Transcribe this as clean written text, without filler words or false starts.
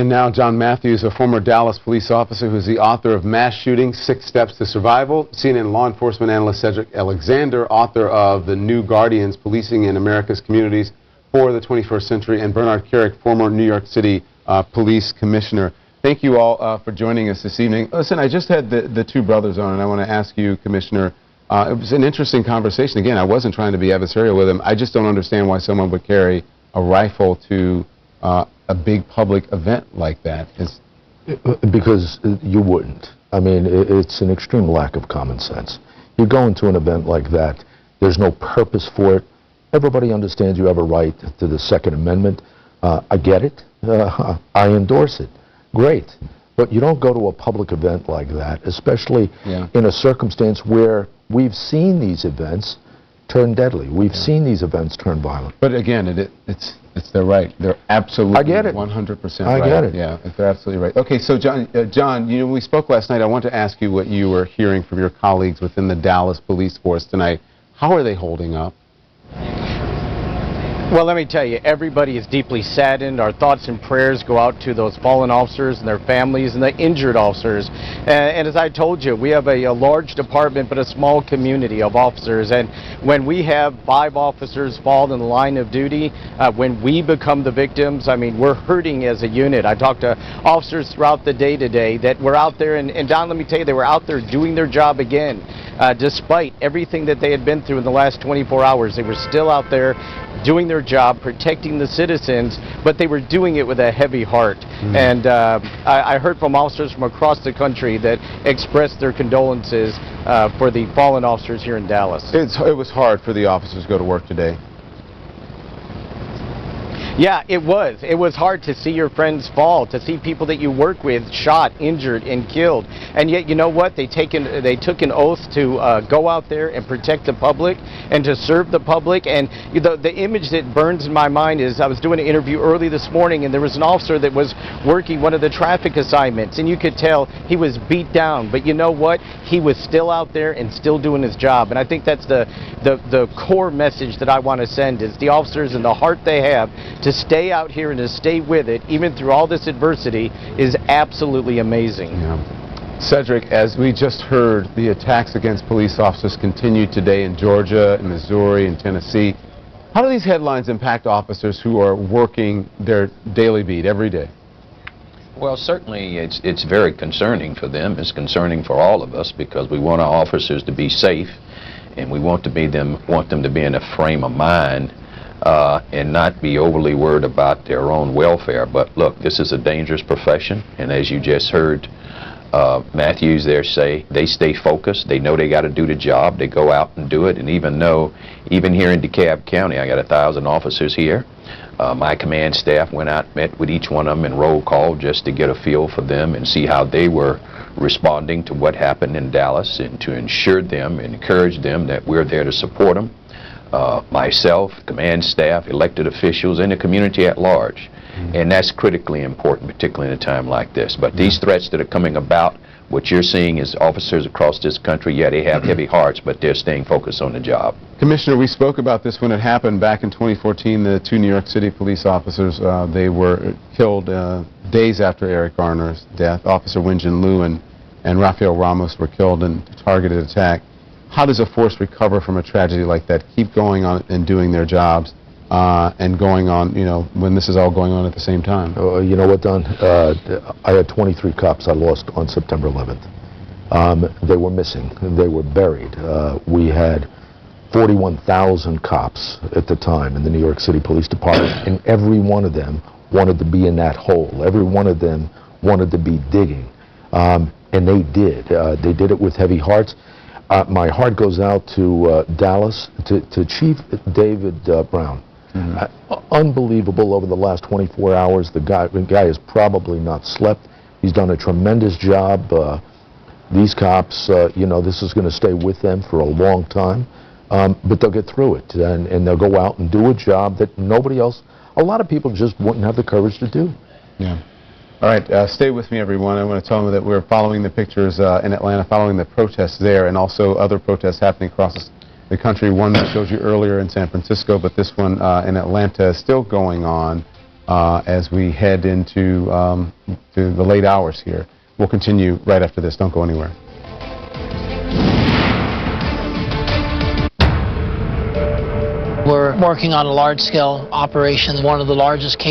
And now John Matthews, a former Dallas police officer who's the author of Mass Shooting, 6 Steps to Survival. CNN law enforcement analyst Cedric Alexander, author of The New Guardians, Policing in America's Communities for the 21st Century, and Bernard Kerik, former New York City police commissioner. Thank you all for joining us this evening. Listen, I just had the two brothers on, and I want to ask you, Commissioner, it was an interesting conversation. Again, I wasn't trying to be adversarial with them. I just don't understand why someone would carry a rifle to a big public event like that. Because you wouldn't. I mean, it's an extreme lack of common sense. You go into an event like that, there's no purpose for it. Everybody understands you have a right to the Second Amendment. I get it. I endorse it. Great. But you don't go to a public event like that, especially in a circumstance where we've seen these events turn deadly. We've seen these events turn violent. But again, it's their right. They're absolutely 100% right. I get it. Yeah, they're absolutely right. Okay, so John, you know, we spoke last night. I want to ask you what you were hearing from your colleagues within the Dallas police force tonight. How are they holding up? Well, let me tell you, everybody is deeply saddened. Our thoughts and prayers go out to those fallen officers and their families and the injured officers. And as I told you, we have a large department but a small community of officers. And when we have 5 officers fall in the line of duty, when we become the victims, I mean, we're hurting as a unit. I talked to officers throughout the day today that were out there, and Don, let me tell you, they were out there doing their job again. Despite everything that they had been through in the last 24 hours, they were still out there doing their job, protecting the citizens, but they were doing it with a heavy heart. And I heard from officers from across the country that expressed their condolences for the fallen officers here in Dallas. It was hard for the officers to go to work today. Yeah, it was. It was hard to see your friends fall, to see people that you work with shot, injured, and killed. And yet, you know what? They took an oath to go out there and protect the public and to serve the public. And the image that burns in my mind is I was doing an interview early this morning, and there was an officer that was working one of the traffic assignments, and you could tell he was beat down. But you know what? He was still out there and still doing his job. And I think that's the core message that I want to send is the officers and the heart they have to stay out here and to stay with it, even through all this adversity, is absolutely amazing. Yeah. Cedric, as we just heard, the attacks against police officers continue today in Georgia, in Missouri, and Tennessee. How do these headlines impact officers who are working their daily beat every day? Well, certainly it's very concerning for them. It's concerning for all of us because we want our officers to be safe, and we want them to be in a frame of mind and not be overly worried about their own welfare. But look, this is a dangerous profession, and as you just heard Matthews there say, they stay focused. They know they got to do the job. They go out and do it. And even here in DeKalb County, I got 1,000 officers here. My command staff went out, met with each one of them in roll call just to get a feel for them and see how they were responding to what happened in Dallas, and to ensure them and encourage them that we're there to support them. Myself, command staff, elected officials, and the community at large. And that's critically important, particularly in a time like this. But these threats that are coming about, what you're seeing is officers across this country, yeah, they have heavy hearts, but they're staying focused on the job. Commissioner, we spoke about this when it happened back in 2014. The 2 New York City police officers, they were killed days after Eric Garner's death. Officer Wenjin Liu and Rafael Ramos were killed in a targeted attack. How does a force recover from a tragedy like that, keep going on and doing their jobs and going on, you know, when this is all going on at the same time? You know what, Don? I had 23 cops I lost on September 11th. They were missing. They were buried. We had 41,000 cops at the time in the New York City Police Department, and every one of them wanted to be in that hole. Every one of them wanted to be digging. And they did. They did it with heavy hearts. My heart goes out to Dallas, to Chief David Brown. Unbelievable over the last 24 hours. The guy has probably not slept. He's done a tremendous job. These cops, you know, this is going to stay with them for a long time. But they'll get through it, and they'll go out and do a job that nobody else, a lot of people just wouldn't have the courage to do. Yeah. All right, stay with me, everyone. I want to tell them that we're following the pictures in Atlanta, following the protests there, and also other protests happening across the country. One that showed you earlier in San Francisco, but this one in Atlanta is still going on. as we head into to the late hours here. We'll continue right after this. Don't go anywhere. We're working on a large-scale operation, one of the largest case